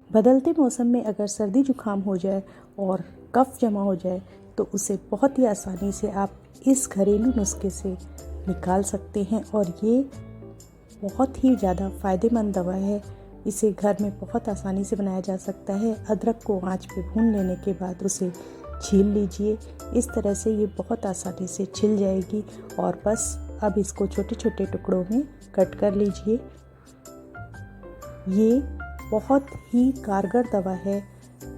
बदलते मौसम में अगर सर्दी जुकाम हो जाए और कफ जमा हो जाए तो उसे बहुत ही आसानी से आप इस घरेलू नुस्खे से निकाल सकते हैं और ये बहुत ही ज़्यादा फ़ायदेमंद दवा है। इसे घर में बहुत आसानी से बनाया जा सकता है। अदरक को आंच पे भून लेने के बाद उसे छील लीजिए। इस तरह से ये बहुत आसानी से छिल जाएगी और बस अब इसको छोटे छोटे टुकड़ों में कट कर लीजिए। ये बहुत ही कारगर दवा है।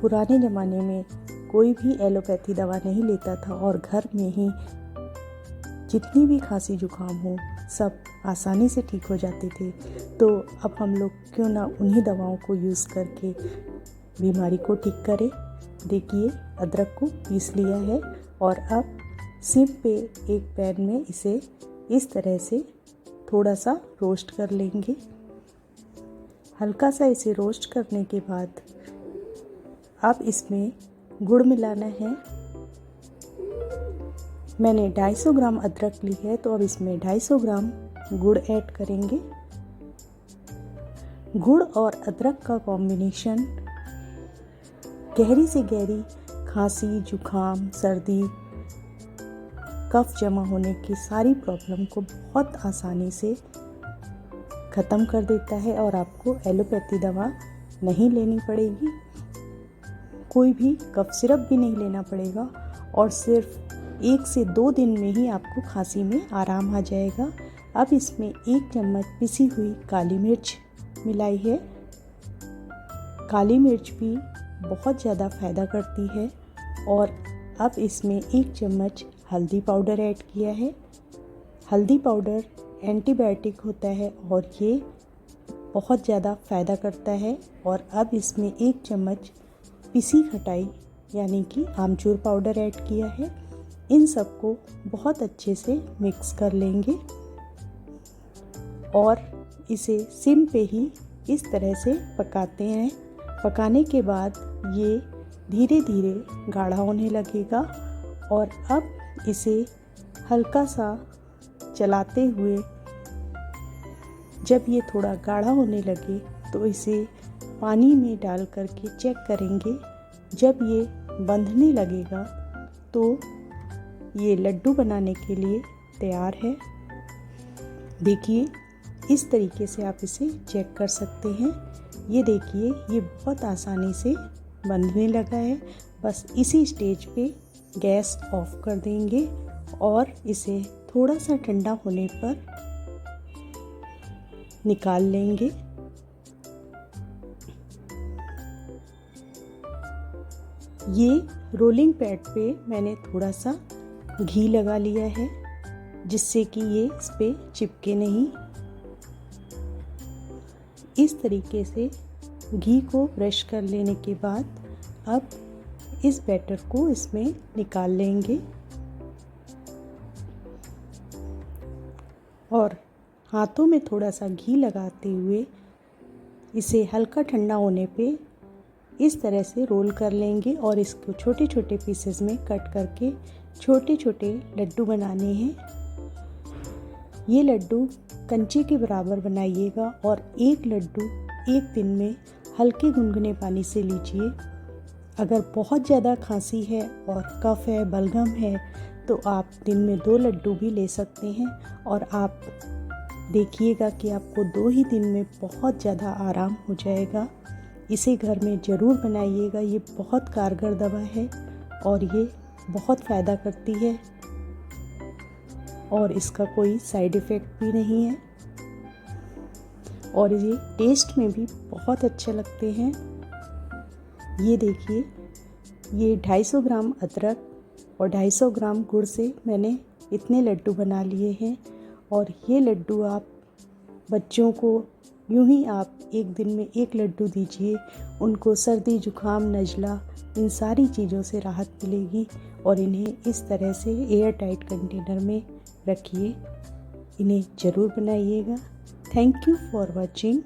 पुराने ज़माने में कोई भी एलोपैथी दवा नहीं लेता था और घर में ही जितनी भी खांसी जुकाम हो सब आसानी से ठीक हो जाते थे। तो अब हम लोग क्यों ना उन्हीं दवाओं को यूज़ करके बीमारी को ठीक करें। देखिए अदरक को पीस लिया है और अब सिम पे एक पैन में इसे इस तरह से थोड़ा सा रोस्ट कर लेंगे। हल्का सा इसे रोस्ट करने के बाद अब इसमें गुड़ मिलाना है। मैंने 250 ग्राम अदरक ली है तो अब इसमें 250 ग्राम गुड़ ऐड करेंगे। गुड़ और अदरक का कॉम्बिनेशन गहरी से गहरी खांसी, जुकाम, सर्दी, कफ जमा होने की सारी प्रॉब्लम को बहुत आसानी से ख़त्म कर देता है और आपको एलोपैथी दवा नहीं लेनी पड़ेगी। कोई भी कफ सिरप भी नहीं लेना पड़ेगा और सिर्फ 1 से 2 दिन में ही आपको खांसी में आराम आ जाएगा। अब इसमें 1 चम्मच पिसी हुई काली मिर्च मिलाई है। काली मिर्च भी बहुत ज़्यादा फ़ायदा करती है। और अब इसमें 1 चम्मच हल्दी पाउडर ऐड किया है। हल्दी पाउडर एंटीबायोटिक होता है और ये बहुत ज़्यादा फ़ायदा करता है। और अब इसमें 1 चम्मच पिसी खटाई यानी कि आमचूर पाउडर ऐड किया है। इन सबको बहुत अच्छे से मिक्स कर लेंगे और इसे सिम पे ही इस तरह से पकाते हैं। पकाने के बाद ये धीरे धीरे गाढ़ा होने लगेगा और अब इसे हल्का सा चलाते हुए जब ये थोड़ा गाढ़ा होने लगे तो इसे पानी में डाल करके चेक करेंगे। जब ये बंधने लगेगा तो ये लड्डू बनाने के लिए तैयार है। देखिए इस तरीके से आप इसे चेक कर सकते हैं। ये देखिए ये बहुत आसानी से बंधने लगा है। बस इसी स्टेज पे गैस ऑफ कर देंगे और इसे थोड़ा सा ठंडा होने पर निकाल लेंगे। ये रोलिंग पैड पे मैंने थोड़ा सा घी लगा लिया है जिससे कि ये इस पे चिपके नहीं। इस तरीके से घी को ब्रश कर लेने के बाद अब इस बैटर को इसमें निकाल लेंगे और हाथों में थोड़ा सा घी लगाते हुए इसे हल्का ठंडा होने पे इस तरह से रोल कर लेंगे और इसको छोटे छोटे पीसेस में कट करके छोटे छोटे लड्डू बनाने हैं। ये लड्डू कंचे के बराबर बनाइएगा और एक लड्डू एक दिन में हल्के गुनगुने पानी से लीजिए। अगर बहुत ज़्यादा खांसी है और कफ है, बलगम है तो आप दिन में 2 लड्डू भी ले सकते हैं और आप देखिएगा कि आपको 2 ही दिन में बहुत ज़्यादा आराम हो जाएगा। इसे घर में ज़रूर बनाइएगा। ये बहुत कारगर दवा है और ये बहुत फ़ायदा करती है और इसका कोई साइड इफ़ेक्ट भी नहीं है और ये टेस्ट में भी बहुत अच्छे लगते हैं। ये देखिए ये 250 ग्राम अदरक और 250 ग्राम गुड़ से मैंने इतने लड्डू बना लिए हैं और ये लड्डू आप बच्चों को यूं ही आप एक दिन में 1 लड्डू दीजिए, उनको सर्दी, जुकाम, नज़ला इन सारी चीज़ों से राहत मिलेगी। और इन्हें इस तरह से एयर टाइट कंटेनर में रखिए। इन्हें ज़रूर बनाइएगा। Thank you for watching.